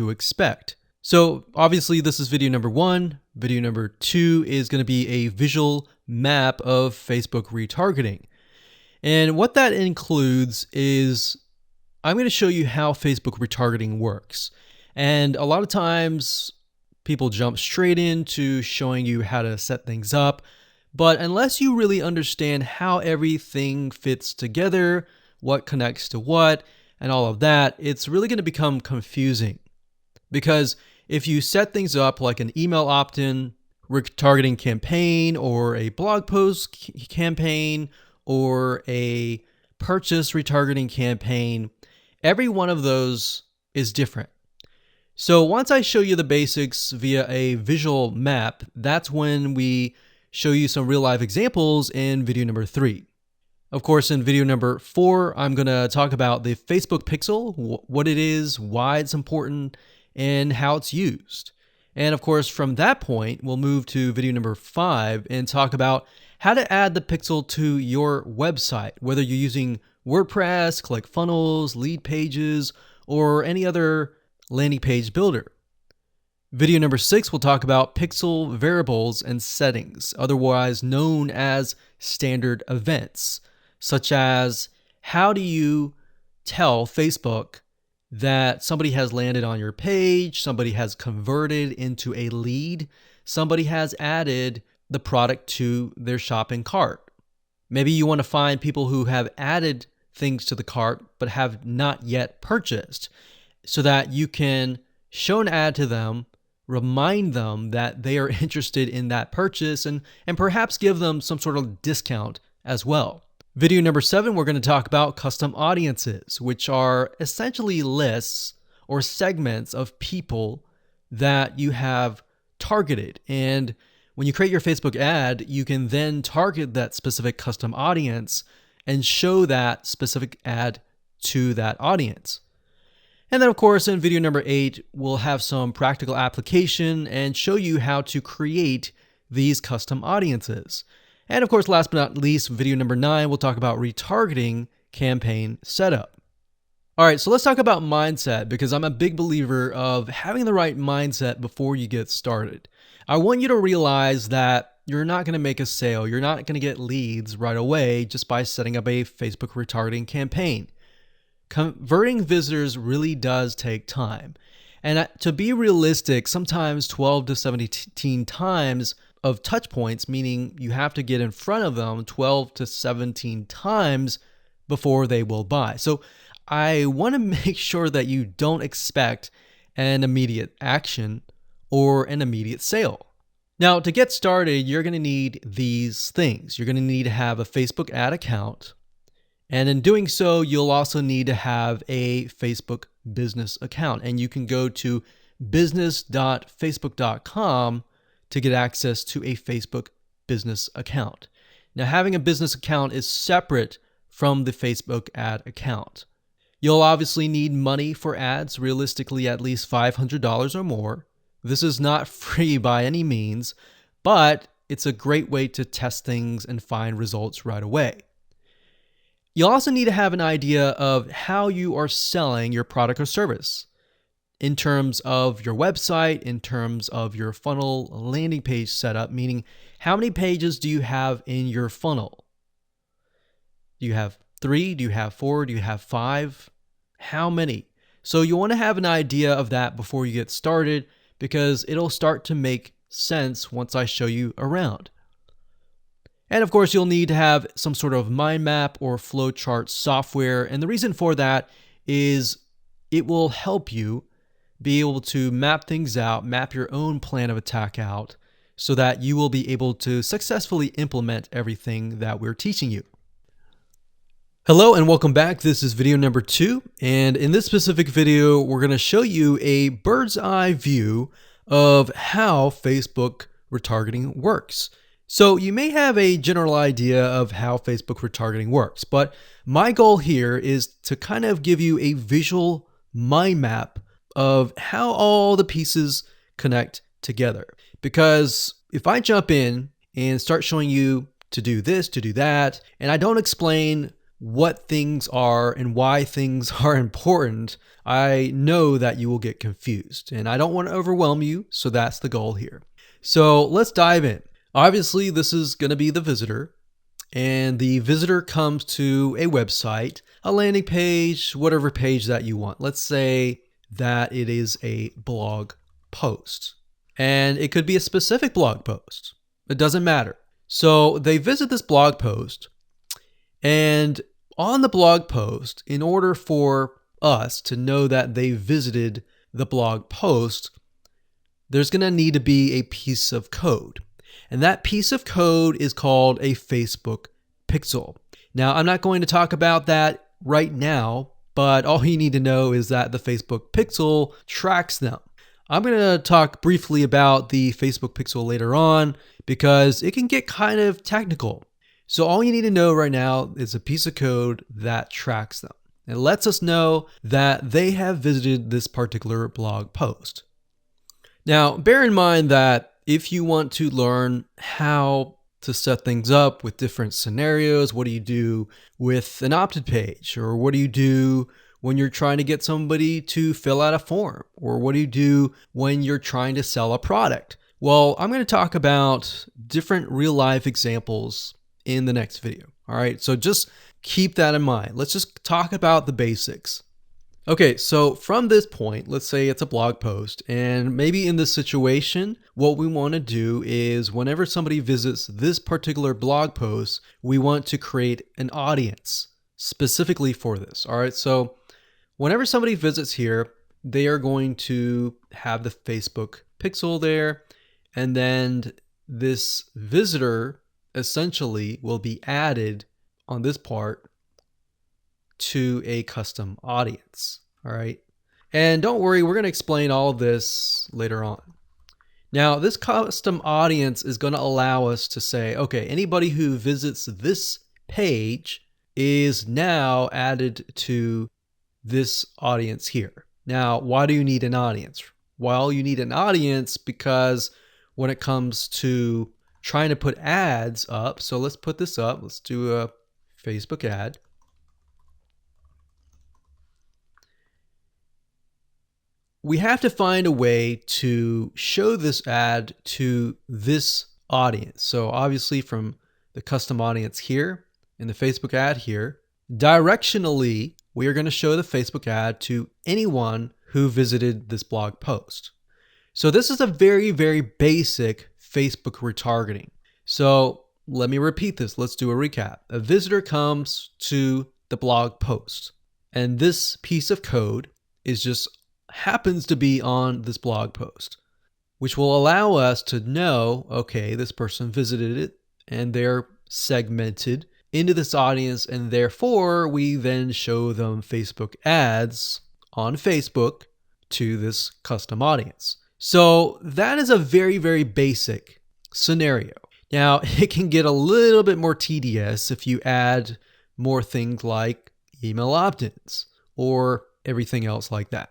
to expect. So obviously this is video number 1. Video number 2 is going to be a visual map of Facebook retargeting. And what that includes is I'm going to show you how Facebook retargeting works. And a lot of times people jump straight into showing you how to set things up. But unless you really understand how everything fits together, what connects to what, and all of that, it's really going to become confusing. Because if you set things up like an email opt-in retargeting campaign or a blog post campaign or a purchase retargeting campaign, every one of those is different. So once I show you the basics via a visual map, that's when we show you some real life examples in video number 3. Of course, in video number 4, I'm going to talk about the Facebook pixel, what it is, why it's important, and how it's used. And of course, from that point, we'll move to video number 5 and talk about how to add the pixel to your website, whether you're using WordPress, ClickFunnels, Lead Pages, or any other landing page builder. Video number 6, we'll talk about pixel variables and settings, otherwise known as standard events, such as how do you tell Facebook that somebody has landed on your page, somebody has converted into a lead, somebody has added the product to their shopping cart. Maybe you want to find people who have added things to the cart but have not yet purchased so that you can show an ad to them, remind them that they are interested in that purchase, and perhaps give them some sort of discount as well. Video number 7, we're going to talk about custom audiences, which are essentially lists or segments of people that you have targeted. And when you create your Facebook ad, you can then target that specific custom audience and show that specific ad to that audience. And then of course, in video number 8, we'll have some practical application and show you how to create these custom audiences. And of course, last but not least, video number 9, we'll talk about retargeting campaign setup. All right, so let's talk about mindset, because I'm a big believer of having the right mindset before you get started. I want you to realize that you're not going to make a sale. You're not going to get leads right away just by setting up a Facebook retargeting campaign. Converting visitors really does take time. And to be realistic, sometimes 12 to 17 times of touch points, meaning you have to get in front of them 12 to 17 times before they will buy. So I want to make sure that you don't expect an immediate action or an immediate sale. Now, to get started, you're going to need these things. You're going to need to have a Facebook ad account. And in doing so, you'll also need to have a Facebook business account. And you can go to business.facebook.com to get access to a Facebook business account. Now, having a business account is separate from the Facebook ad account. You'll obviously need money for ads, realistically at least $500 or more. This is not free by any means, but it's a great way to test things and find results right away. You'll also need to have an idea of how you are selling your product or service in terms of your website, in terms of your funnel landing page setup, meaning how many pages do you have in your funnel? Do you have 3? Do you have 4? Do you have 5? How many? So you want to have an idea of that before you get started, because it'll start to make sense once I show you around. And of course, you'll need to have some sort of mind map or flowchart software. And the reason for that is it will help you be able to map things out, map your own plan of attack out, so that you will be able to successfully implement everything that we're teaching you. Hello and welcome back. This is video number 2. And in this specific video, we're going to show you a bird's eye view of how Facebook retargeting works. So you may have a general idea of how Facebook retargeting works, but my goal here is to kind of give you a visual mind map of how all the pieces connect together. Because if I jump in and start showing you to do this, to do that, and I don't explain what things are and why things are important, I know that you will get confused, and I don't want to overwhelm you, so that's the goal here. So let's dive in. Obviously, this is going to be the visitor, and the visitor comes to a website, a landing page, whatever page that you want. Let's say that it is a blog post, and it could be a specific blog post. It doesn't matter. So they visit this blog post, and on the blog post, in order for us to know that they visited the blog post, there's going to need to be a piece of code. And that piece of code is called a Facebook pixel. Now, I'm not going to talk about that right now, but all you need to know is that the Facebook pixel tracks them. I'm going to talk briefly about the Facebook pixel later on because it can get kind of technical. So all you need to know right now is a piece of code that tracks them. It lets us know that they have visited this particular blog post. Now, bear in mind that if you want to learn how to set things up with different scenarios, what do you do with an opt-in page? Or what do you do when you're trying to get somebody to fill out a form? Or what do you do when you're trying to sell a product? Well, I'm going to talk about different real-life examples in the next video. All right, so just keep that in mind. Let's just talk about the basics. Okay, so from this point, let's say it's a blog post, and maybe in this situation, what we want to do is whenever somebody visits this particular blog post, we want to create an audience specifically for this. All right, so whenever somebody visits here, they are going to have the Facebook pixel there, and then this visitor essentially will be added on this part to a custom audience. All right. And don't worry, we're going to explain all of this later on. Now, this custom audience is going to allow us to say, okay, anybody who visits this page is now added to this audience here. Now, why do you need an audience? Well, you need an audience because when it comes to trying to put ads up, so let's put this up. Let's do a Facebook ad. We have to find a way to show this ad to this audience. So obviously from the custom audience here in the Facebook ad here, directionally, we are going to show the Facebook ad to anyone who visited this blog post. So this is a very, very basic Facebook retargeting. So let me repeat this. Let's do a recap. A visitor comes to the blog post, and this piece of code is just happens to be on this blog post, which will allow us to know, okay, this person visited it and they're segmented into this audience, and therefore we then show them Facebook ads on Facebook to this custom audience. So that is a very, very basic scenario. Now, it can get a little bit more tedious if you add more things like email opt-ins or everything else like that.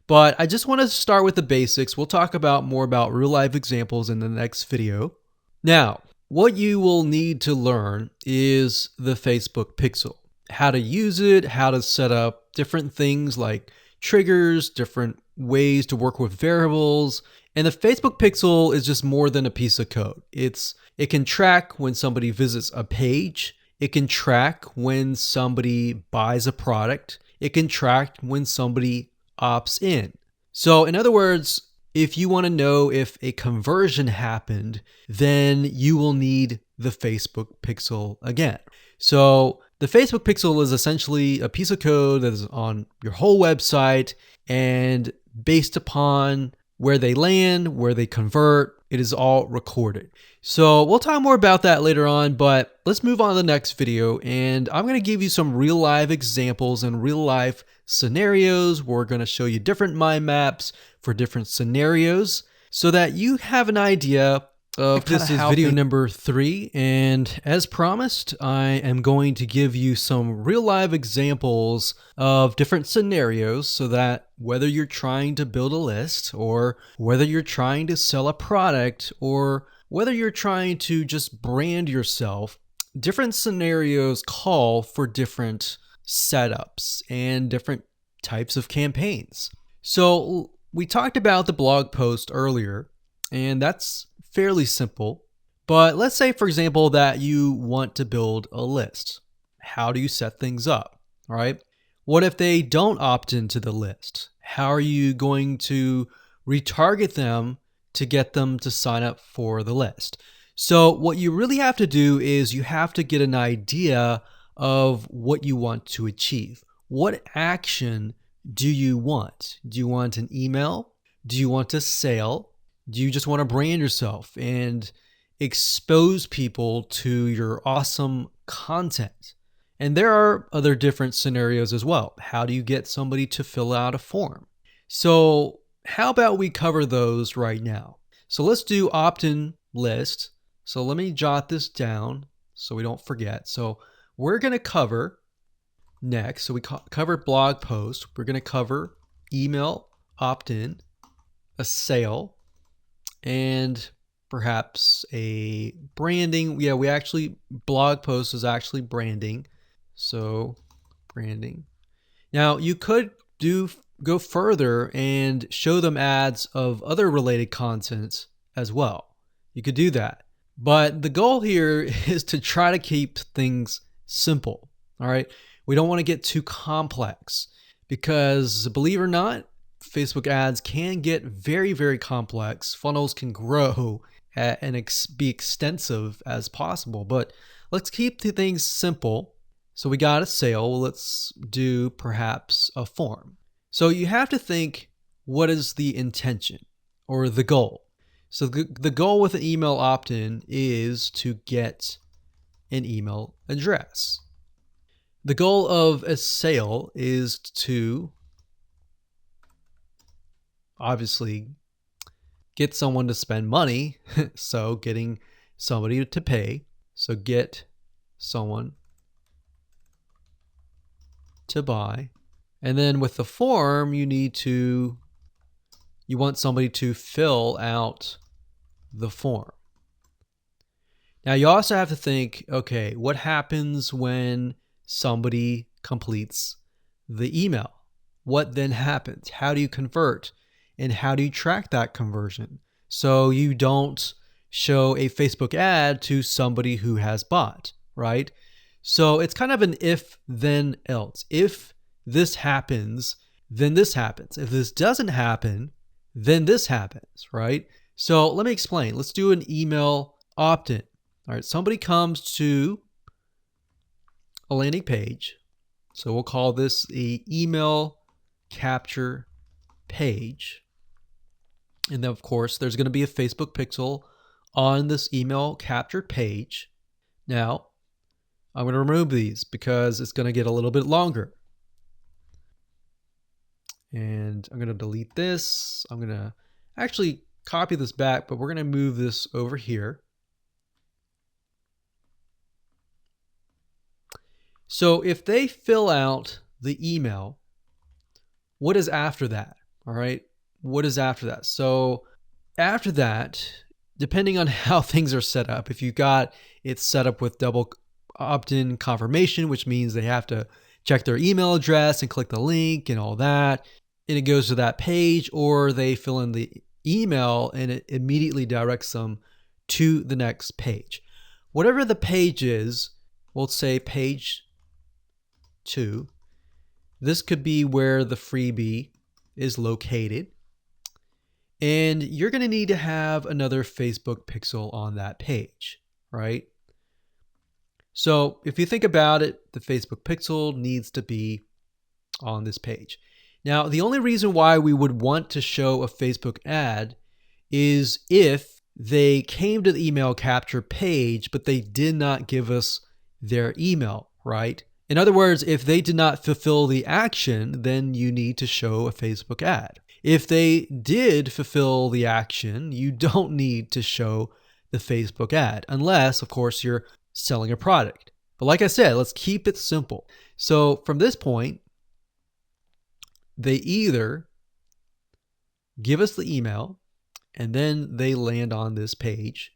But I just want to start with the basics. We'll talk about more about real life examples in the next video. Now, what you will need to learn is the Facebook pixel, how to use it, how to set up different things like triggers, different ways to work with variables. And the Facebook pixel is just more than a piece of code. It can track when somebody visits a page. It can track when somebody buys a product. It can track when somebody opts in. So in other words, if you want to know if a conversion happened, then you will need the Facebook pixel again. So the Facebook pixel is essentially a piece of code that is on your whole website, and based upon where they land, where they convert, it is all recorded. So we'll talk more about that later on, but let's move on to the next video, and I'm going to give you some real life examples and real life scenarios. We're going to show you different mind maps for different scenarios so that you have an idea of this is video number 3. And as promised, I am going to give you some real life examples of different scenarios so that whether you're trying to build a list or whether you're trying to sell a product or whether you're trying to just brand yourself, different scenarios call for different setups and different types of campaigns. So we talked about the blog post earlier, and that's fairly simple. But let's say, for example, that you want to build a list. How do you set things up? All right. What if they don't opt into the list? How are you going to retarget them to get them to sign up for the list? So what you really have to do is you have to get an idea of what you want to achieve. What action do you want? Do you want an email? Do you want a sale? Do you just want to brand yourself and expose people to your awesome content? And there are other different scenarios as well. How do you get somebody to fill out a form? So how about we cover those right now? So let's do opt-in list. So let me jot this down so we don't forget. So we're going to cover next. So we covered blog post. We're going to cover email opt-in, a sale, and perhaps a branding. Yeah, we actually, blog post is actually branding. So branding. Now you could go further and show them ads of other related content as well. You could do that. But the goal here is to try to keep things simple. All right. We don't want to get too complex because, believe it or not, Facebook ads can get very, very complex. Funnels can grow and be extensive as possible. But let's keep the things simple. So we got a sale. Let's do perhaps a form. So you have to think, what is the intention or the goal? So the goal with an email opt-in is to get an email address. The goal of a sale is to obviously get someone to spend money. So getting somebody to pay. So get someone to buy. And then with the form, you want somebody to fill out the form. Now you also have to think, okay, what happens when somebody completes the email? What then happens? How do you convert? And how do you track that conversion? So you don't show a Facebook ad to somebody who has bought, right? So it's kind of an if, then, else. If this happens, then this happens. If this doesn't happen, then this happens, right? So let me explain. Let's do an email opt-in. All right, somebody comes to a landing page. So we'll call this an email capture page. And then, of course, there's going to be a Facebook pixel on this email captured page. Now, I'm going to remove these because it's going to get a little bit longer. And I'm going to delete this. I'm going to actually copy this back, but we're going to move this over here. So if they fill out the email, what is after that? All right. What is after that? So after that, depending on how things are set up, if you got it set up with double opt-in confirmation, which means they have to check their email address and click the link and all that, and it goes to that page, or they fill in the email and it immediately directs them to the next page. Whatever the page is, we'll say page 2. This could be where the freebie is located. And you're going to need to have another Facebook pixel on that page, right? So if you think about it, the Facebook pixel needs to be on this page. Now, the only reason why we would want to show a Facebook ad is if they came to the email capture page, but they did not give us their email, right? In other words, if they did not fulfill the action, then you need to show a Facebook ad. If they did fulfill the action, you don't need to show the Facebook ad, unless, of course, you're selling a product. But like I said, let's keep it simple. So from this point, they either give us the email and then they land on this page.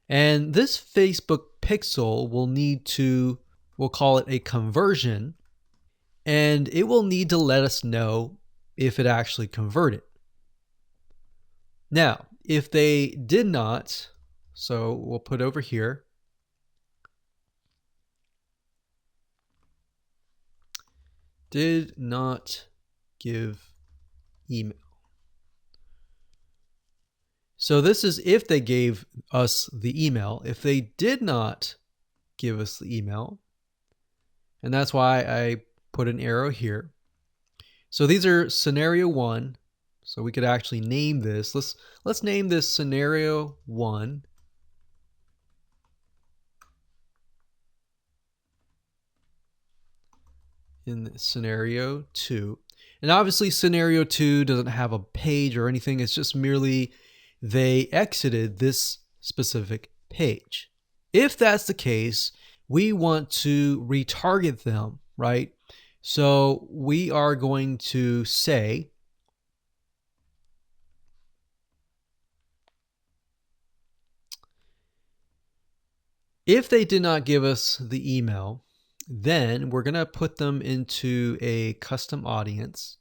And this Facebook pixel will need to, we'll call it a conversion, and it will need to let us know if it actually converted. Now, if they did not, so we'll put over here, did not give email. So this is if they gave us the email. If they did not give us the email, and that's why I put an arrow here. So these are scenario 1. So we could actually name this. Let's name this scenario 1. In scenario 2. And obviously scenario 2 doesn't have a page or anything. It's just merely they exited this specific page. If that's the case, we want to retarget them, right? So we are going to say if they did not give us the email, then we're going to put them into a custom audience.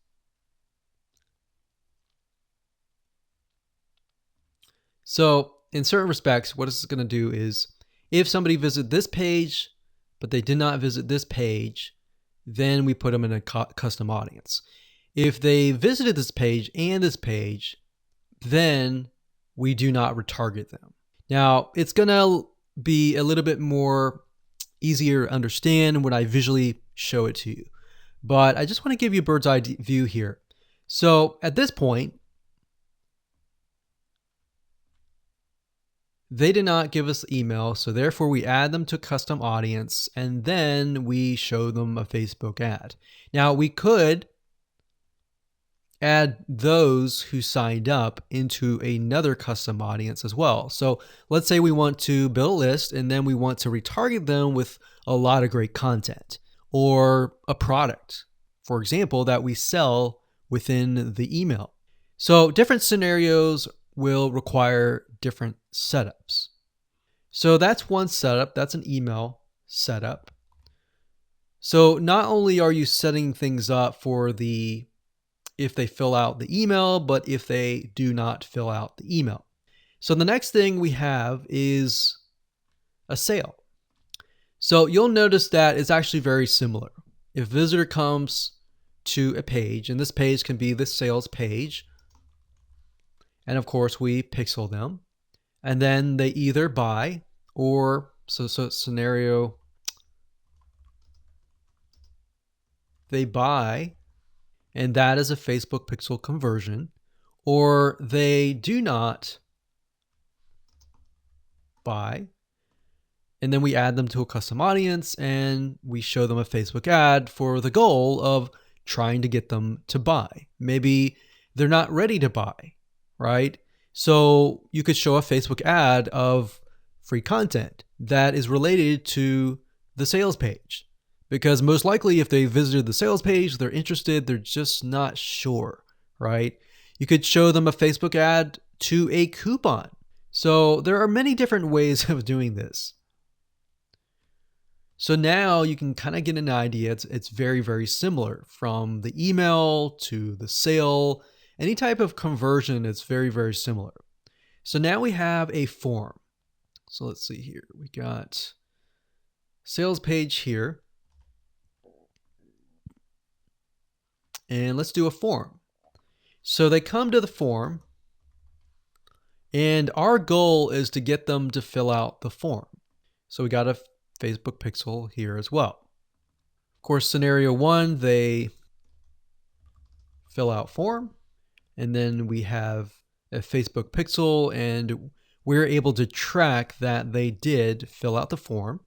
So in certain respects, what it's going to do is if somebody visited this page, but they did not visit this page, then we put them in a custom audience. If they visited this page and this page, then we do not retarget them. Now, it's going to be a little bit more easier to understand when I visually show it to you. But I just want to give you a bird's eye view here. So at this point, they did not give us the email, so therefore we add them to custom audience, and then we show them a Facebook ad. Now we could add those who signed up into another custom audience as well. So let's say we want to build a list and then we want to retarget them with a lot of great content or a product, for example, that we sell within the email. So different scenarios will require different setups. So that's one setup. That's an email setup. So not only are you setting things up for if they fill out the email, but if they do not fill out the email. So the next thing we have is a sale. So you'll notice that it's actually very similar. If a visitor comes to a page, and this page can be the sales page, and of course we pixel them, and then they either buy or, so scenario, they buy, and that is a Facebook pixel conversion, or they do not buy, and then we add them to a custom audience and we show them a Facebook ad for the goal of trying to get them to buy. Maybe they're not ready to buy, right? So you could show a Facebook ad of free content that is related to the sales page. Because most likely if they visited the sales page, they're interested, they're just not sure, right? You could show them a Facebook ad to a coupon. So there are many different ways of doing this. So now you can kind of get an idea. It's very, very similar from the email to the sale. Any type of conversion, it's very, very similar. So now we have a form. So let's see here. We got sales page here. And let's do a form. So they come to the form, and our goal is to get them to fill out the form. So we got a Facebook pixel here as well. Of course, scenario 1, they fill out form, and then we have a Facebook pixel, and we're able to track that they did fill out the form.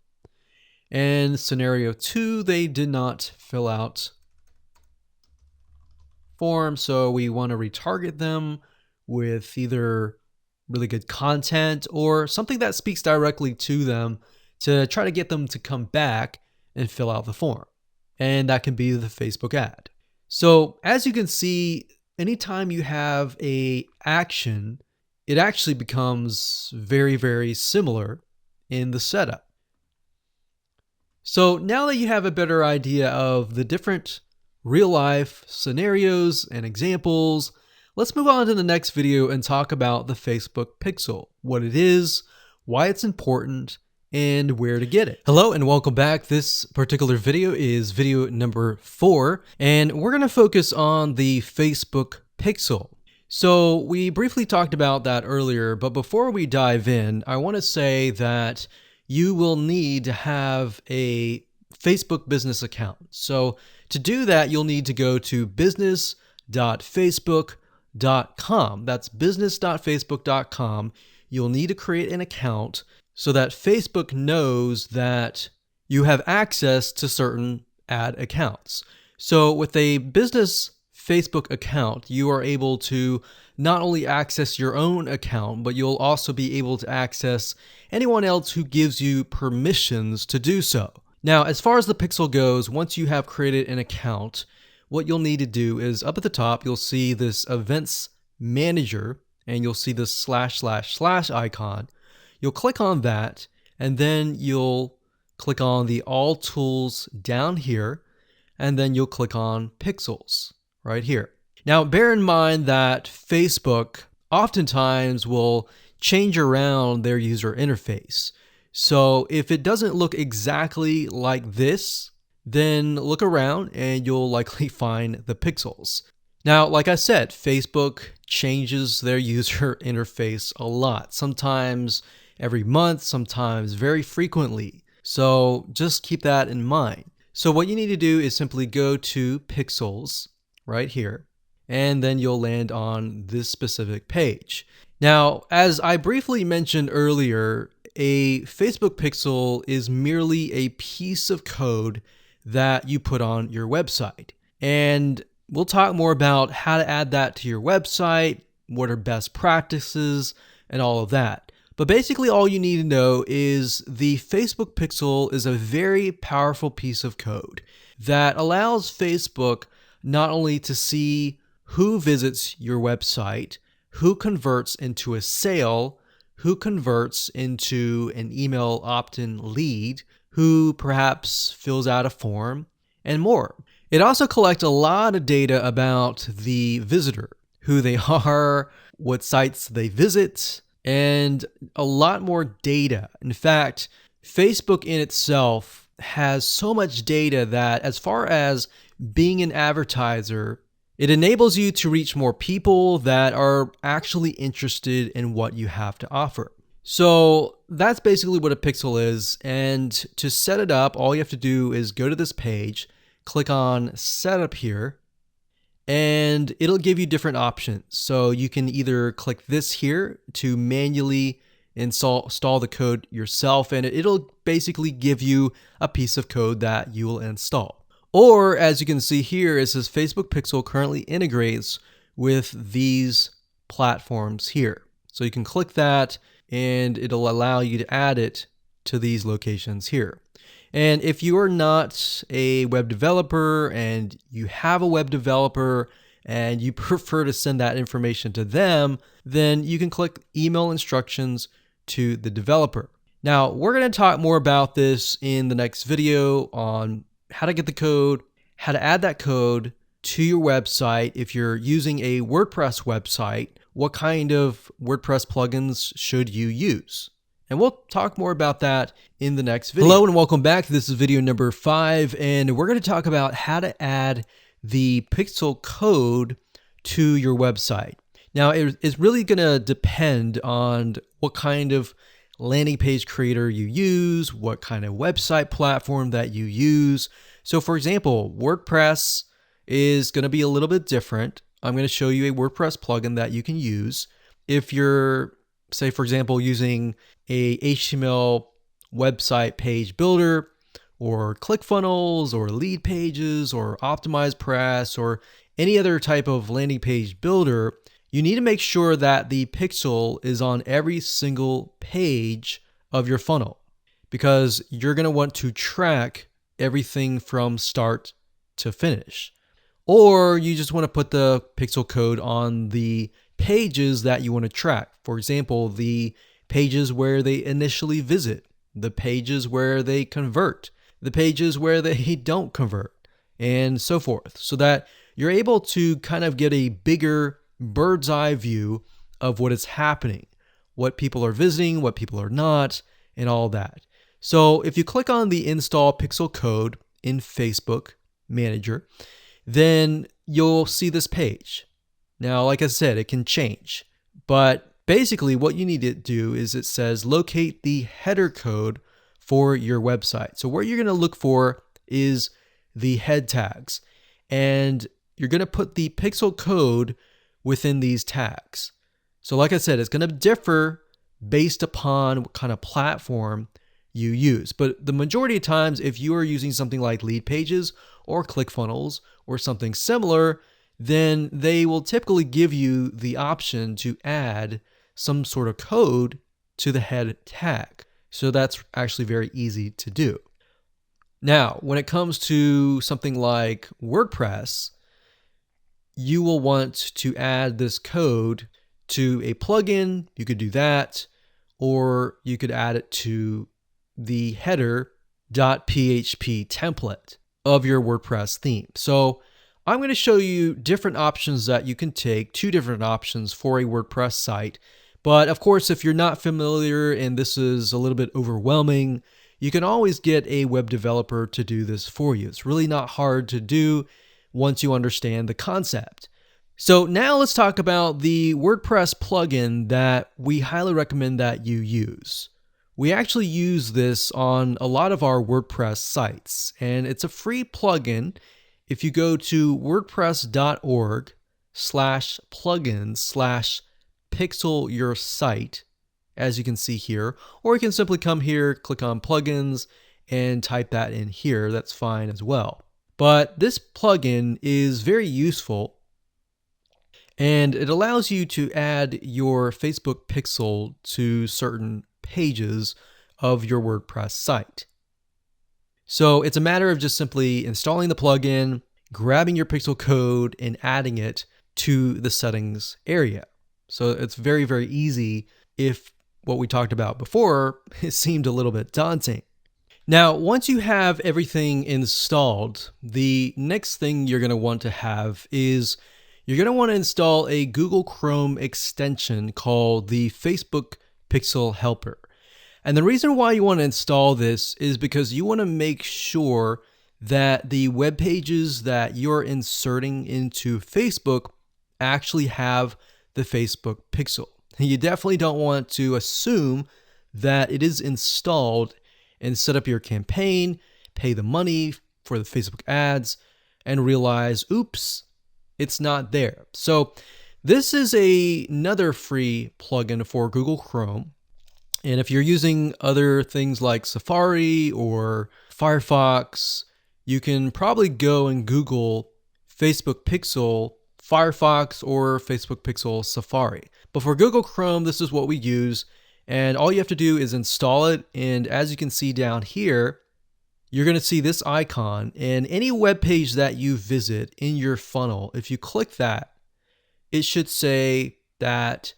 And scenario 2, they did not fill out form, so we want to retarget them with either really good content or something that speaks directly to them to try to get them to come back and fill out the form. And that can be the Facebook ad. So as you can see, anytime you have a action, it actually becomes very, very similar in the setup. So now that you have a better idea of the different real life scenarios and examples, let's move on to the next video and talk about the Facebook Pixel, what it is, why it's important, and where to get it. Hello and welcome back. This particular video is video number 4, and we're going to focus on the Facebook Pixel. So we briefly talked about that earlier, but before we dive in, I want to say that you will need to have a Facebook business account. So to do that, you'll need to go to business.facebook.com. That's business.facebook.com. You'll need to create an account so that Facebook knows that you have access to certain ad accounts. So with a business Facebook account, you are able to not only access your own account, but you'll also be able to access anyone else who gives you permissions to do so. Now, as far as the Pixel goes, once you have created an account, what you'll need to do is up at the top, you'll see this Events Manager, and you'll see this / icon. You'll click on that, and then you'll click on the All Tools down here, and then you'll click on Pixels right here. Now, bear in mind that Facebook oftentimes will change around their user interface. So if it doesn't look exactly like this, then look around and you'll likely find the pixels. Now, like I said, Facebook changes their user interface a lot, sometimes every month, sometimes very frequently. So just keep that in mind. So what you need to do is simply go to Pixels right here, and then you'll land on this specific page. Now, as I briefly mentioned earlier, a Facebook pixel is merely a piece of code that you put on your website. And we'll talk more about how to add that to your website, what are best practices, and all of that. But basically all you need to know is the Facebook pixel is a very powerful piece of code that allows Facebook not only to see who visits your website, who converts into a sale, who converts into an email opt-in lead, who perhaps fills out a form, and more. It also collects a lot of data about the visitor, who they are, what sites they visit, and a lot more data. In fact, Facebook in itself has so much data that as far as being an advertiser, it enables you to reach more people that are actually interested in what you have to offer. So that's basically what a pixel is. And to set it up, all you have to do is go to this page, click on Setup here, and it'll give you different options. So you can either click this here to manually install the code yourself, and it'll basically give you a piece of code that you will install. Or as you can see here, it says Facebook Pixel currently integrates with these platforms here. So you can click that and it'll allow you to add it to these locations here. And if you are not a web developer and you have a web developer and you prefer to send that information to them, then you can click email instructions to the developer. Now, we're going to talk more about this in the next video on how to get the code, how to add that code to your website. If you're using a WordPress website, what kind of WordPress plugins should you use? And we'll talk more about that in the next video. Hello and welcome back. This is video number 5, and we're going to talk about how to add the pixel code to your website. Now, it's really going to depend on what kind of landing page creator you use, what kind of website platform that you use. So for example, WordPress is going to be a little bit different. I'm going to show you a WordPress plugin that you can use. If you're, say for example, using a HTML website page builder, or ClickFunnels, or Lead Pages, or OptimizePress, or any other type of landing page builder, you need to make sure that the pixel is on every single page of your funnel, because you're going to want to track everything from start to finish. Or you just want to put the pixel code on the pages that you want to track. For example, the pages where they initially visit, the pages where they convert, the pages where they don't convert, and so forth, so that you're able to kind of get a bigger bird's eye view of what is happening, what people are visiting, what people are not, and all that. So if you click on the install pixel code in Facebook Manager, then you'll see this page. Now, like I said, it can change, but basically what you need to do is it says locate the header code for your website. So what you're going to look for is the head tags, and you're going to put the pixel code within these tags. So like I said, it's going to differ based upon what kind of platform you use. But the majority of times, if you are using something like Lead Pages or ClickFunnels or something similar, then they will typically give you the option to add some sort of code to the head tag. So that's actually very easy to do. Now, when it comes to something like WordPress, you will want to add this code to a plugin. You could do that, or you could add it to the header.php template of your WordPress theme. So I'm going to show you different options that you can take, 2 different options for a WordPress site. But of course, if you're not familiar and this is a little bit overwhelming, you can always get a web developer to do this for you. It's really not hard to do once you understand the concept. So now let's talk about the WordPress plugin that we highly recommend that you use. We actually use this on a lot of our WordPress sites, and it's a free plugin. If you go to wordpress.org/plugins/pixel your site, as you can see here, or you can simply come here, click on plugins, and type that in here. That's fine as well. But this plugin is very useful, and it allows you to add your Facebook pixel to certain pages of your WordPress site. So it's a matter of just simply installing the plugin, grabbing your pixel code, and adding it to the settings area. So it's very, very easy if what we talked about before, it seemed a little bit daunting. Now, once you have everything installed, the next thing you're going to want to have is you're going to want to install a Google Chrome extension called the Facebook Pixel Helper. And the reason why you want to install this is because you want to make sure that the web pages that you're inserting into Facebook actually have the Facebook pixel. You definitely don't want to assume that it is installed and set up your campaign, pay the money for the Facebook ads, and realize, oops, it's not there. So this is another free plugin for Google Chrome. And if you're using other things like Safari or Firefox, you can probably go and Google Facebook Pixel Firefox or Facebook Pixel Safari. But for Google Chrome, this is what we use. And all you have to do is install it. And as you can see down here, you're going to see this icon. And any web page that you visit in your funnel, if you click that, it should say that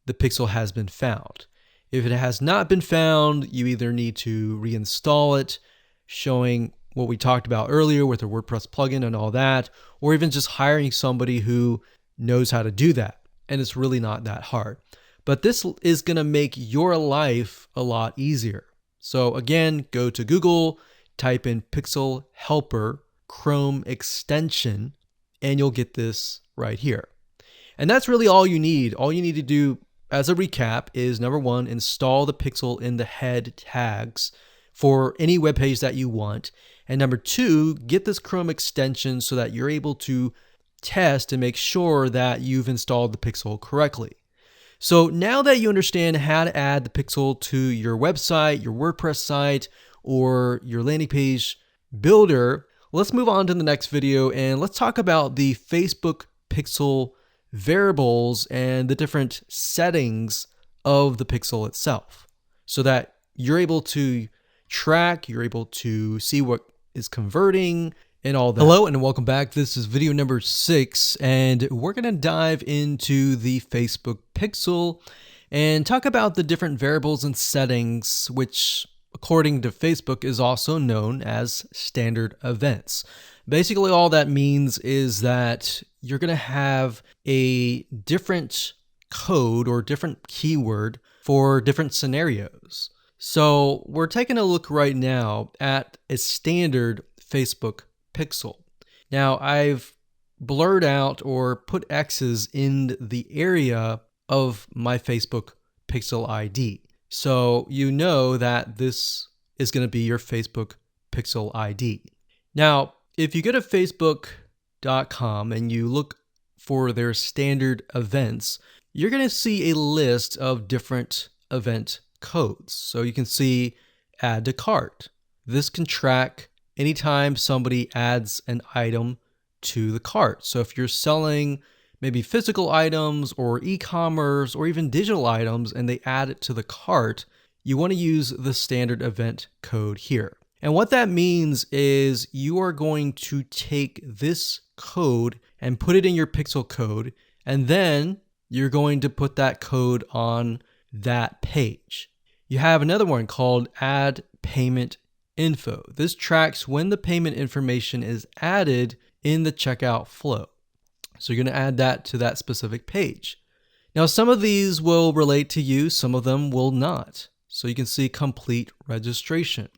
the pixel has been found. If it has not been found, you either need to reinstall it, showing what we talked about earlier with the WordPress plugin and all that, or even just hiring somebody who knows how to do that. And it's really not that hard. But this is going to make your life a lot easier. So again, go to Google, type in Pixel Helper Chrome extension, and you'll get this right here. And that's really all you need. All you need to do as a recap is, number one, install the pixel in the head tags for any web page that you want. And number two, get this Chrome extension so that you're able to test and make sure that you've installed the pixel correctly. So now that you understand how to add the pixel to your website, your WordPress site, or your landing page builder, let's move on to the next video and let's talk about the Facebook pixel variables and the different settings of the pixel itself so that you're able to track, you're able to see what is converting and all that. Hello and welcome back. This is video number 6 and we're going to dive into the Facebook pixel and talk about the different variables and settings, which according to Facebook, is also known as standard events. Basically, all that means is that you're going to have a different code or different keyword for different scenarios. So we're taking a look right now at a standard Facebook pixel. Now, I've blurred out or put X's in the area of my Facebook pixel ID. So you know that this is going to be your Facebook pixel ID. Now, if you go to facebook.com and you look for their standard events, you're going to see a list of different event codes. So you can see add to cart. This can track anytime somebody adds an item to the cart. So if you're selling maybe physical items or e-commerce or even digital items and they add it to the cart, you want to use the standard event code here. And what that means is you are going to take this code and put it in your pixel code, and then you're going to put that code on that page. You have another one called add payment info. This tracks when the payment information is added in the checkout flow. So you're going to add that to that specific page. Now, some of these will relate to you, some of them will not. So you can see complete registration.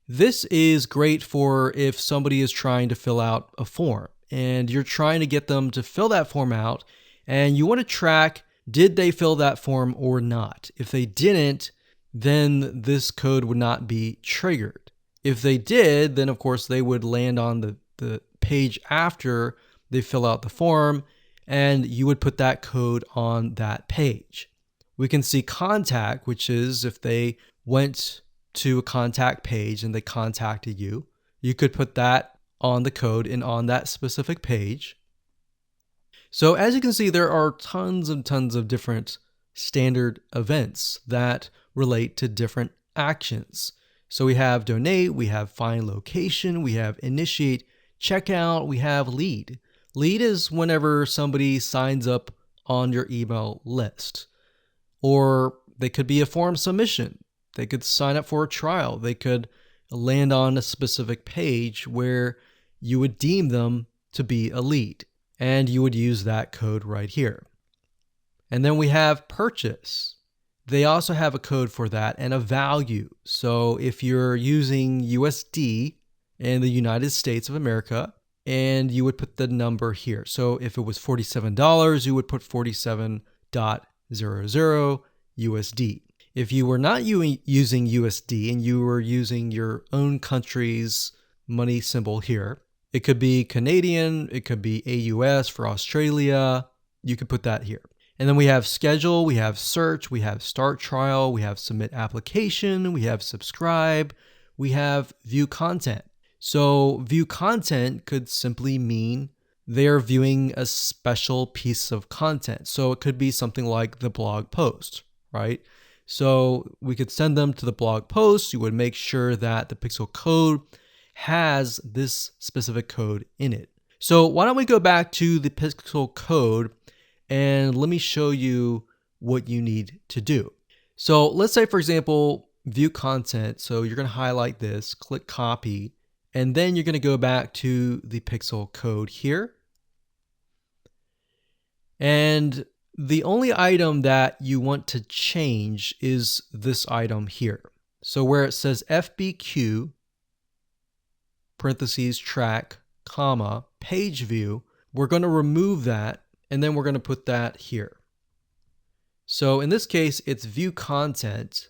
This is great for if somebody is trying to fill out a form and you're trying to get them to fill that form out and you want to track, did they fill that form or not? If they didn't, then this code would not be triggered. If they did, then of course they would land on the page after they fill out the form, and you would put that code on that page. We can see contact, which is if they went to a contact page and they contacted you, you could put that on the code and on that specific page. So as you can see, there are tons and tons of different standard events that relate to different actions. So we have donate, we have find location, we have initiate checkout, we have lead. Lead is whenever somebody signs up on your email list. Or they could be a form submission. They could sign up for a trial. They could land on a specific page where you would deem them to be a lead. And you would use that code right here. And then we have purchase. They also have a code for that and a value. So if you're using USD in the United States of America, and you would put the number here. So if it was $47, you would put 47.00 USD. If you were not using USD and you were using your own country's money symbol here, it could be Canadian, it could be AUS for Australia, you could put that here. And then we have schedule, we have search, we have start trial, we have submit application, we have subscribe, we have view content. So view content could simply mean they're viewing a special piece of content. So it could be something like the blog post, right? So we could send them to the blog post. You would make sure that the pixel code has this specific code in it. So why don't we go back to the pixel code and let me show you what you need to do. So let's say, for example, view content. So you're going to highlight this, click copy, and then you're going to go back to the pixel code here. And the only item that you want to change is this item here. So where it says FBQ, parentheses, track, comma, page view, we're going to remove that, and then we're going to put that here. So in this case, it's view content,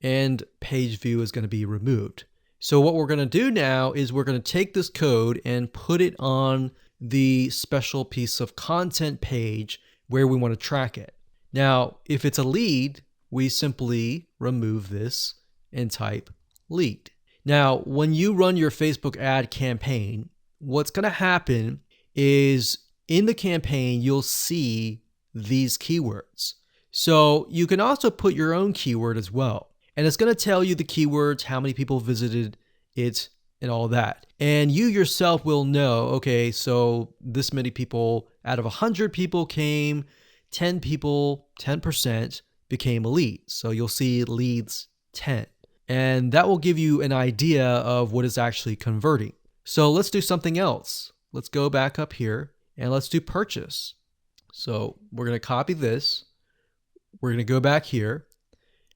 and page view is going to be removed. So what we're going to do now is we're going to take this code and put it on the special piece of content page where we want to track it. Now, if it's a lead, we simply remove this and type lead. Now, when you run your Facebook ad campaign, what's going to happen is in the campaign, you'll see these keywords. So you can also put your own keyword as well. And it's going to tell you the keywords, how many people visited it, and all that. And you yourself will know, okay, so this many people out of 100 people came, 10 people, 10% became a lead. So you'll see leads 10. and that will give you an idea of what is actually converting. So let's do something else. Let's go back up here and let's do purchase. So we're going to copy this. We're going to go back here,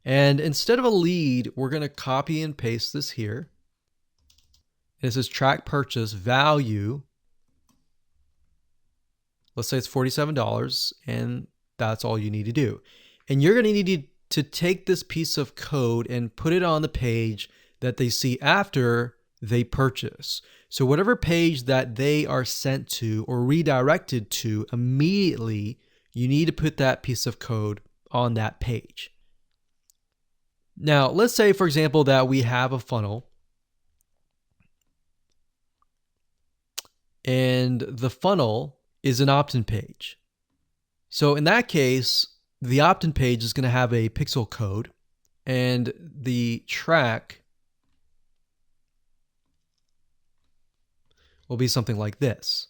and instead of a lead, we're going to copy and paste this here. This is track purchase value. Let's say it's $47, and that's all you need to do. And you're going to need to take this piece of code and put it on the page that they see after they purchase. So whatever page that they are sent to or redirected to immediately, you need to put that piece of code on that page. Now, let's say, for example, that we have a funnel, and the funnel is an opt-in page. So in that case, the opt-in page is going to have a pixel code, and the track will be something like this.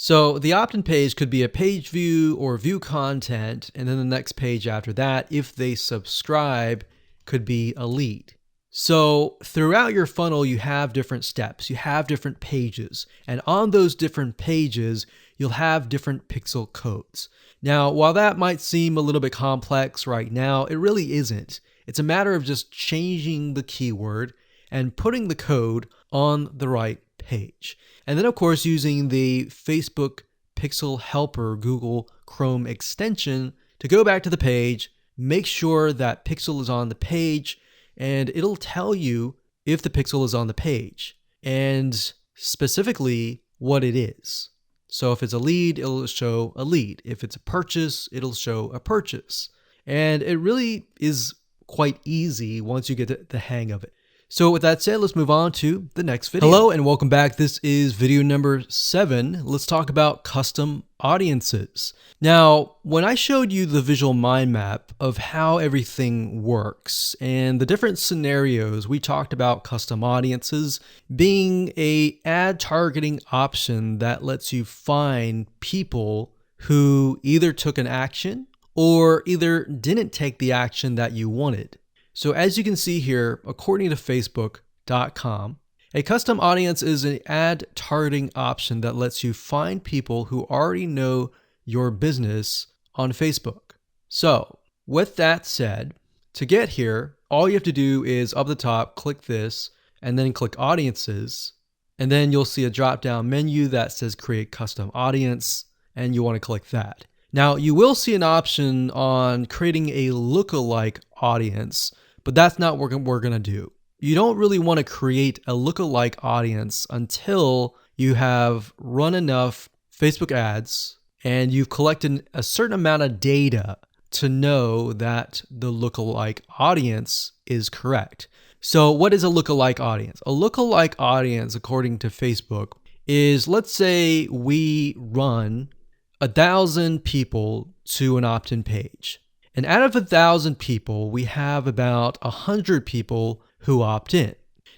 So the opt-in page could be a page view or view content, and then the next page after that, if they subscribe, could be a lead. So throughout your funnel, you have different steps, you have different pages, and on those different pages, you'll have different pixel codes. Now, while that might seem a little bit complex right now, it really isn't. It's a matter of just changing the keyword and putting the code on the right page. And then, of course, using the Facebook Pixel Helper Google Chrome extension to go back to the page, make sure that pixel is on the page, and it'll tell you if the pixel is on the page and specifically what it is. So if it's a lead, it'll show a lead. If it's a purchase, it'll show a purchase. And it really is quite easy once you get the hang of it. So with that said, let's move on to the next video. Hello and welcome back. This is video number 7. Let's talk about custom audiences. Now, when I showed you the visual mind map of how everything works and the different scenarios, we talked about custom audiences being an ad targeting option that lets you find people who either took an action or either didn't take the action that you wanted. So as you can see here, according to Facebook.com, a custom audience is an ad targeting option that lets you find people who already know your business on Facebook. So with that said, to get here, all you have to do is up the top, click this, and then click audiences. And then you'll see a drop-down menu that says create custom audience, and you want to click that. Now you will see an option on creating a lookalike audience, but that's not what we're going to do. You don't really want to create a lookalike audience until you have run enough Facebook ads and you've collected a certain amount of data to know that the lookalike audience is correct. So what is a lookalike audience? A lookalike audience, according to Facebook, is, let's say we run 1,000 people to an opt-in page. And out of 1,000 people, we have about 100 people who opt in.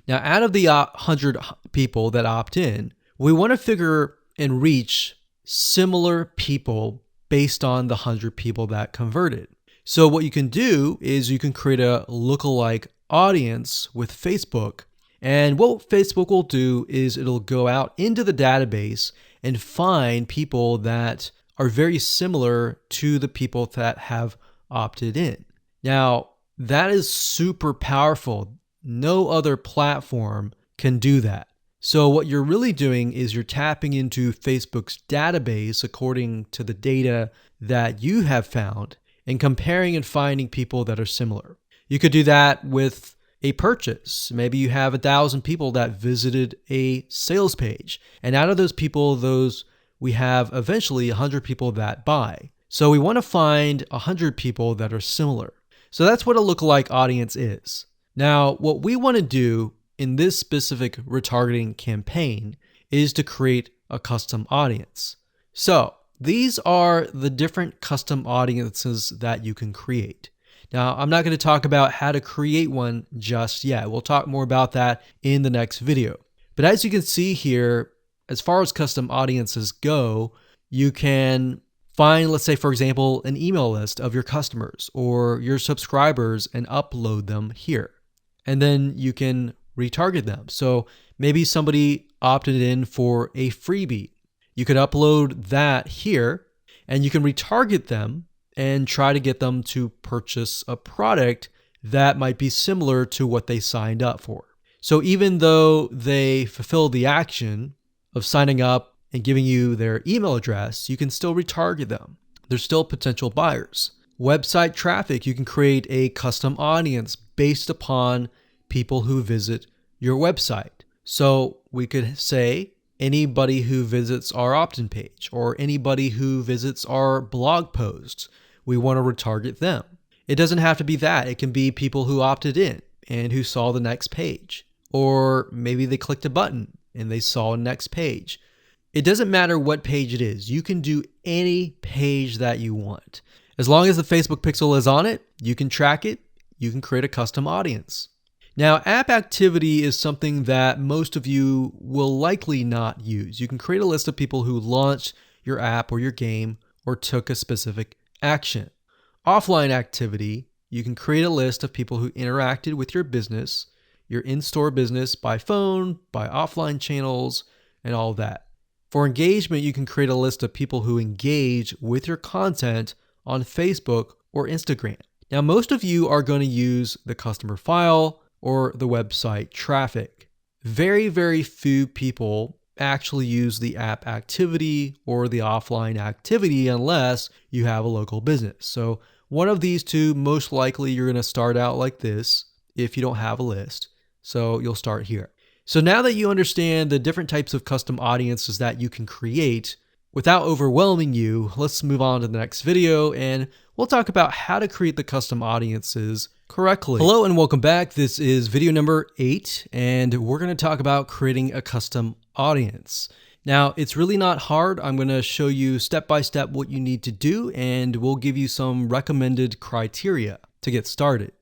Now, out of the 100 people that opt in, we want to figure and reach similar people based on the 100 people that converted. So what you can do is you can create a lookalike audience with Facebook. And what Facebook will do is it'll go out into the database and find people that are very similar to the people that have opted in. Now, that is super powerful. No other platform can do that. So what you're really doing is you're tapping into Facebook's database according to the data that you have found and comparing and finding people that are similar. You could do that with a purchase. Maybe you have 1,000 people that visited a sales page, and out of those people, we have eventually 100 people that buy. So we want to find 100 people that are similar. So that's what a lookalike audience is. Now, what we want to do in this specific retargeting campaign is to create a custom audience. So these are the different custom audiences that you can create. Now, I'm not going to talk about how to create one just yet. We'll talk more about that in the next video. But as you can see here, as far as custom audiences go, you can find, let's say, for example, an email list of your customers or your subscribers and upload them here. And then you can retarget them. So maybe somebody opted in for a freebie. You could upload that here and you can retarget them and try to get them to purchase a product that might be similar to what they signed up for. So even though they fulfill the action of signing up and giving you their email address, you can still retarget them. They're still potential buyers. Website traffic, you can create a custom audience based upon people who visit your website. So we could say anybody who visits our opt-in page or anybody who visits our blog posts, we want to retarget them. It doesn't have to be that. It can be people who opted in and who saw the next page. Or maybe they clicked a button and they saw next page. It doesn't matter what page it is. You can do any page that you want. As long as the Facebook pixel is on it, you can track it, you can create a custom audience. Now, app activity is something that most of you will likely not use. You can create a list of people who launched your app or your game or took a specific action. Offline activity, you can create a list of people who interacted with your business, your in-store business by phone, by offline channels, and all that. For engagement, you can create a list of people who engage with your content on Facebook or Instagram. Now, most of you are going to use the customer file or the website traffic. Very, very few people actually use the app activity or the offline activity unless you have a local business. So one of these two, most likely you're going to start out like this if you don't have a list. So you'll start here. So now that you understand the different types of custom audiences that you can create, without overwhelming you, let's move on to the next video and we'll talk about how to create the custom audiences correctly. Hello and welcome back. This is video number 8 and we're going to talk about creating a custom audience. Now, it's really not hard. I'm going to show you step by step what you need to do and we'll give you some recommended criteria to get started.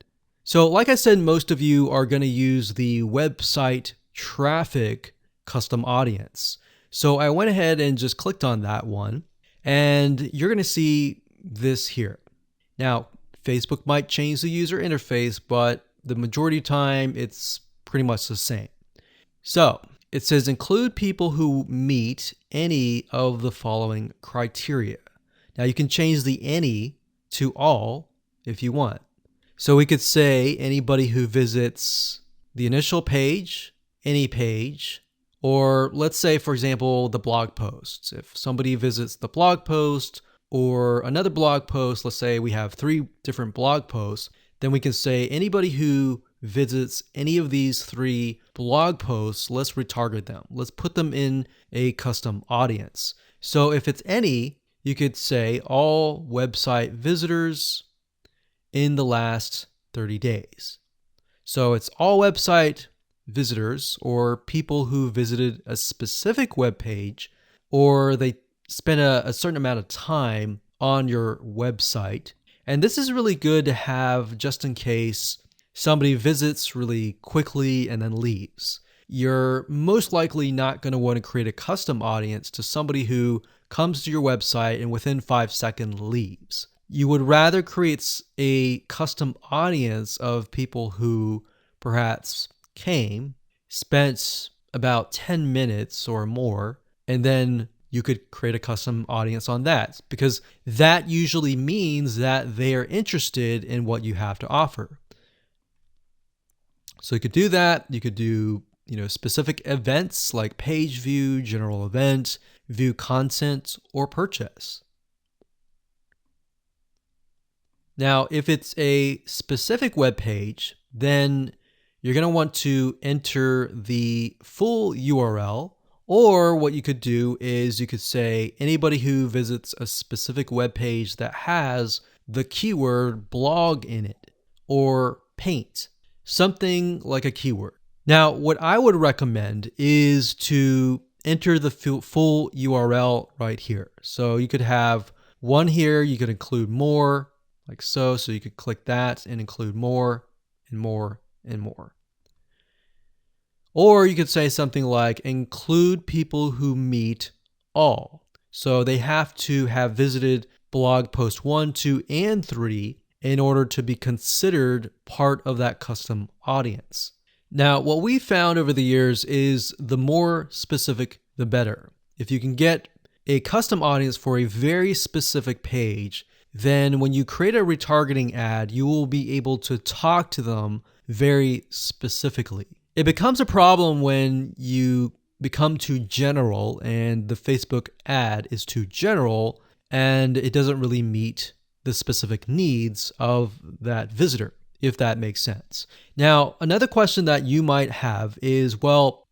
So like I said, most of you are going to use the website traffic custom audience. So I went ahead and just clicked on that one and you're going to see this here. Now, Facebook might change the user interface, but the majority of the time it's pretty much the same. So it says include people who meet any of the following criteria. Now you can change the any to all if you want. So we could say anybody who visits the initial page, any page, or let's say, for example, the blog posts. If somebody visits the blog post or another blog post, let's say we have 3 different blog posts, then we can say anybody who visits any of these 3 blog posts, let's retarget them. Let's put them in a custom audience. So if it's any, you could say all website visitors in the last 30 days. So it's all website visitors or people who visited a specific web page or they spent a certain amount of time on your website. And this is really good to have just in case somebody visits really quickly and then leaves. You're most likely not going to want to create a custom audience to somebody who comes to your website and within 5 seconds leaves. You would rather create a custom audience of people who perhaps came, spent about 10 minutes or more, and then you could create a custom audience on that because that usually means that they are interested in what you have to offer. So you could do that. You could do, specific events like page view, general event, view content, or purchase. Now, if it's a specific web page, then you're going to want to enter the full URL, or what you could do is you could say anybody who visits a specific web page that has the keyword blog in it or paint, something like a keyword. Now, what I would recommend is to enter the full URL right here. So you could have one here, you could include more, like so. So you could click that and include more and more and more. Or you could say something like include people who meet all. So they have to have visited blog post 1, 2, and 3 in order to be considered part of that custom audience. Now, what we found over the years is the more specific, the better. If you can get a custom audience for a very specific page, then when you create a retargeting ad, you will be able to talk to them very specifically. It becomes a problem when you become too general and the Facebook ad is too general and it doesn't really meet the specific needs of that visitor, if that makes sense. Now, another question that you might have is, well,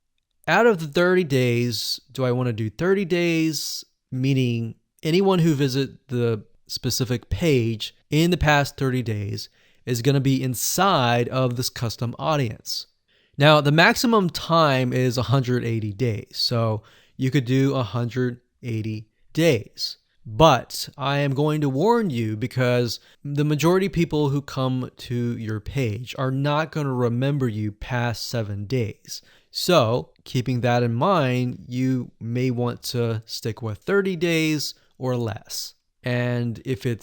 out of the 30 days, do I want to do 30 days, meaning anyone who visit the specific page in the past 30 days is going to be inside of this custom audience? Now, the maximum time is 180 days, so you could do 180 days. But I am going to warn you because the majority of people who come to your page are not going to remember you past 7 days. So, keeping that in mind, you may want to stick with 30 days or less. And if you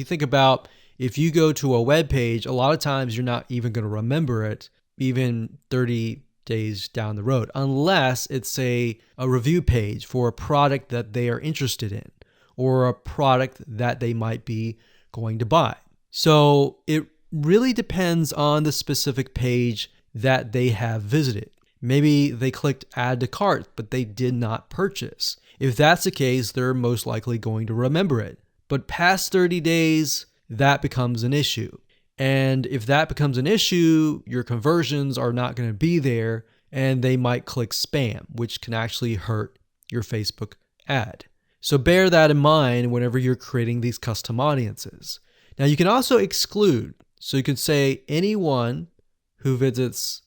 think about if you go to a web page, a lot of times you're not even going to remember it even 30 days down the road, unless it's a review page for a product that they are interested in or a product that they might be going to buy. So it really depends on the specific page that they have visited. Maybe they clicked add to cart, but they did not purchase. If that's the case, they're most likely going to remember it. But past 30 days, that becomes an issue. And if that becomes an issue, your conversions are not going to be there and they might click spam, which can actually hurt your Facebook ad. So bear that in mind whenever you're creating these custom audiences. Now you can also exclude. So you could say anyone who visits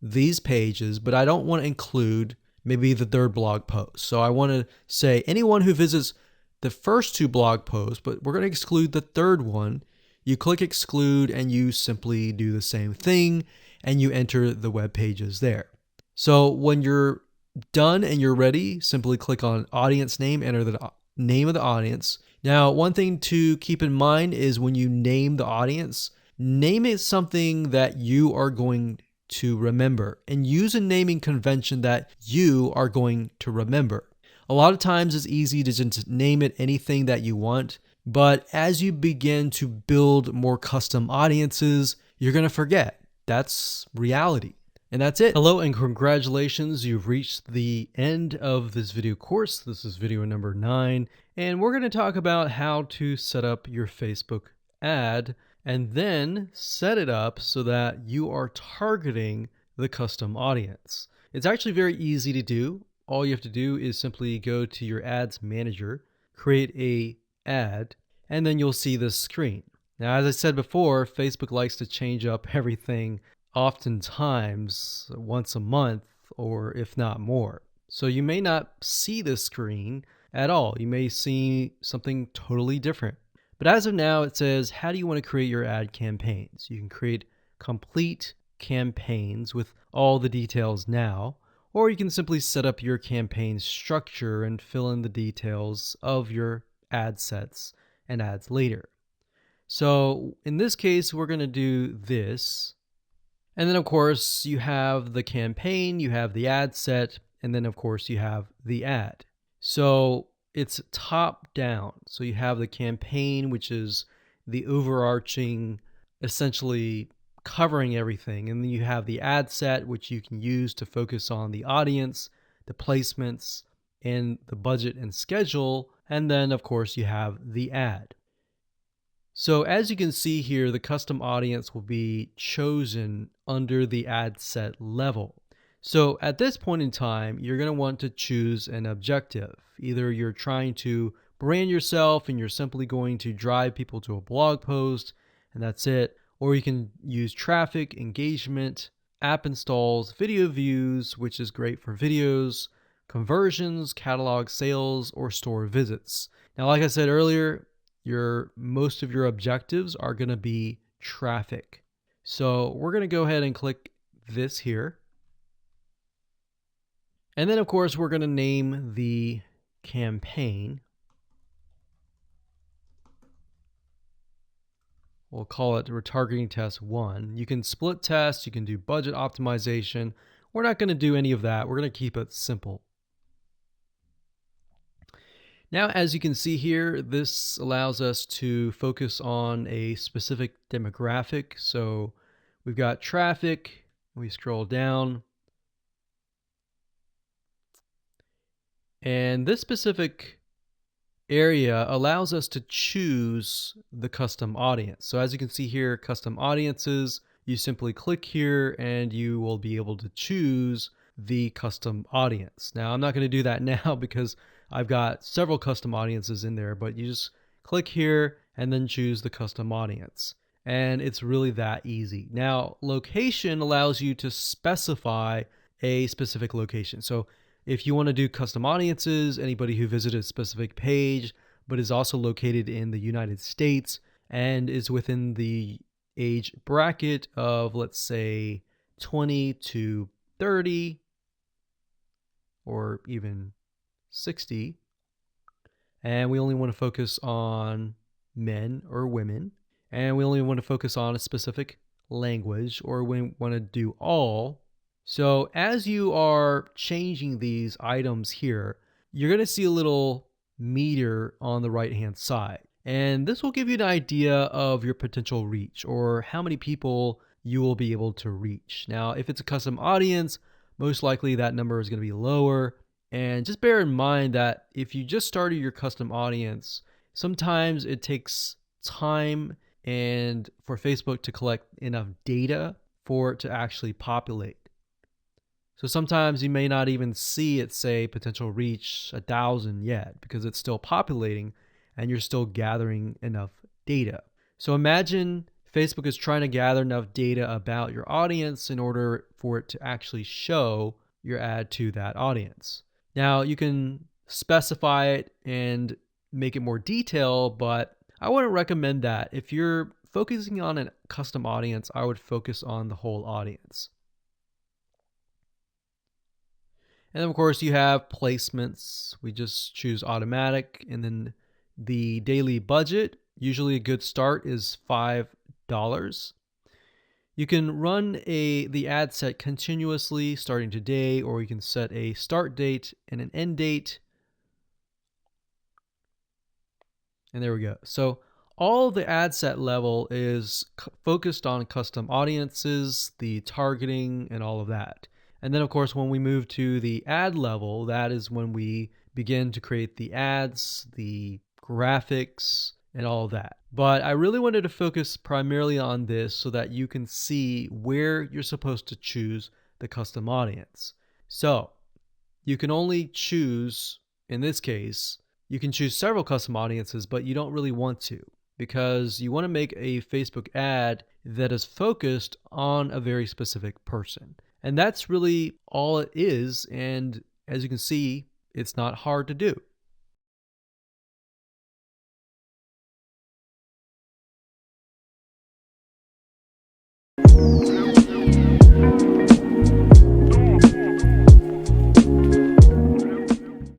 these pages, but I don't want to include maybe the third blog post. So I want to say anyone who visits the first 2 blog posts, but we're going to exclude the third one. You click exclude and you simply do the same thing and you enter the web pages there. So when you're done and you're ready, simply click on audience name, enter the name of the audience. Now, one thing to keep in mind is when you name the audience, name it something that you are going to remember and use a naming convention that you are going to remember. A lot of times it's easy to just name it anything that you want. But as you begin to build more custom audiences, you're going to forget. That's reality. And that's it. Hello and congratulations. You've reached the end of this video course. This is video number 9. And we're going to talk about how to set up your Facebook ad and then set it up so that you are targeting the custom audience. It's actually very easy to do. All you have to do is simply go to your ads manager, create a ad, and then you'll see this screen. Now, as I said before, Facebook likes to change up everything oftentimes once a month or if not more. So you may not see this screen at all. You may see something totally different. But as of now, it says, how do you want to create your ad campaigns? You can create complete campaigns with all the details now, or you can simply set up your campaign structure and fill in the details of your ad sets and ads later. So in this case, we're going to do this. And then of course you have the campaign, you have the ad set, and then of course you have the ad. So it's top down. So you have the campaign, which is the overarching, essentially covering everything. And then you have the ad set, which you can use to focus on the audience, the placements, and the budget and schedule. And then, of course, you have the ad. So as you can see here, the custom audience will be chosen under the ad set level. So at this point in time, you're going to want to choose an objective. Either you're trying to brand yourself and you're simply going to drive people to a blog post and that's it. Or you can use traffic, engagement, app installs, video views, which is great for videos, conversions, catalog sales, or store visits. Now, like I said earlier, most of your objectives are going to be traffic. So we're going to go ahead and click this here. And then of course, we're going to name the campaign. We'll call it retargeting test 1. You can split test, you can do budget optimization. We're not going to do any of that. We're going to keep it simple. Now, as you can see here, this allows us to focus on a specific demographic. So we've got traffic. We scroll down. And this specific area allows us to choose the custom audience. So as you can see here, custom audiences, you simply click here and you will be able to choose the custom audience. Now, I'm not going to do that now because I've got several custom audiences in there, but you just click here and then choose the custom audience. And it's really that easy. Now, location allows you to specify a specific location. So if you want to do custom audiences, anybody who visited a specific page, but is also located in the United States and is within the age bracket of, let's say, 20 to 30, or even 60, and we only want to focus on men or women, and we only want to focus on a specific language, or we want to do all. So as you are changing these items here, you're going to see a little meter on the right hand side, and this will give you an idea of your potential reach or how many people you will be able to reach. Now, if it's a custom audience, most likely that number is going to be lower. And just bear in mind that if you just started your custom audience, sometimes it takes time and for Facebook to collect enough data for it to actually populate. So sometimes you may not even see it say potential reach 1,000 yet because it's still populating and you're still gathering enough data. So imagine Facebook is trying to gather enough data about your audience in order for it to actually show your ad to that audience. Now, you can specify it and make it more detailed, but I wouldn't recommend that. If you're focusing on a custom audience, I would focus on the whole audience. And then, of course, you have placements. We just choose automatic, and then the daily budget. Usually a good start is $5. You can run the ad set continuously starting today, or you can set a start date and an end date. And there we go. So all the ad set level is focused on custom audiences, the targeting, and all of that. And then, of course, when we move to the ad level, that is when we begin to create the ads, the graphics, and all of that. But I really wanted to focus primarily on this so that you can see where you're supposed to choose the custom audience. So you can only choose, in this case, you can choose several custom audiences, but you don't really want to, because you want to make a Facebook ad that is focused on a very specific person. And that's really all it is. And as you can see, it's not hard to do.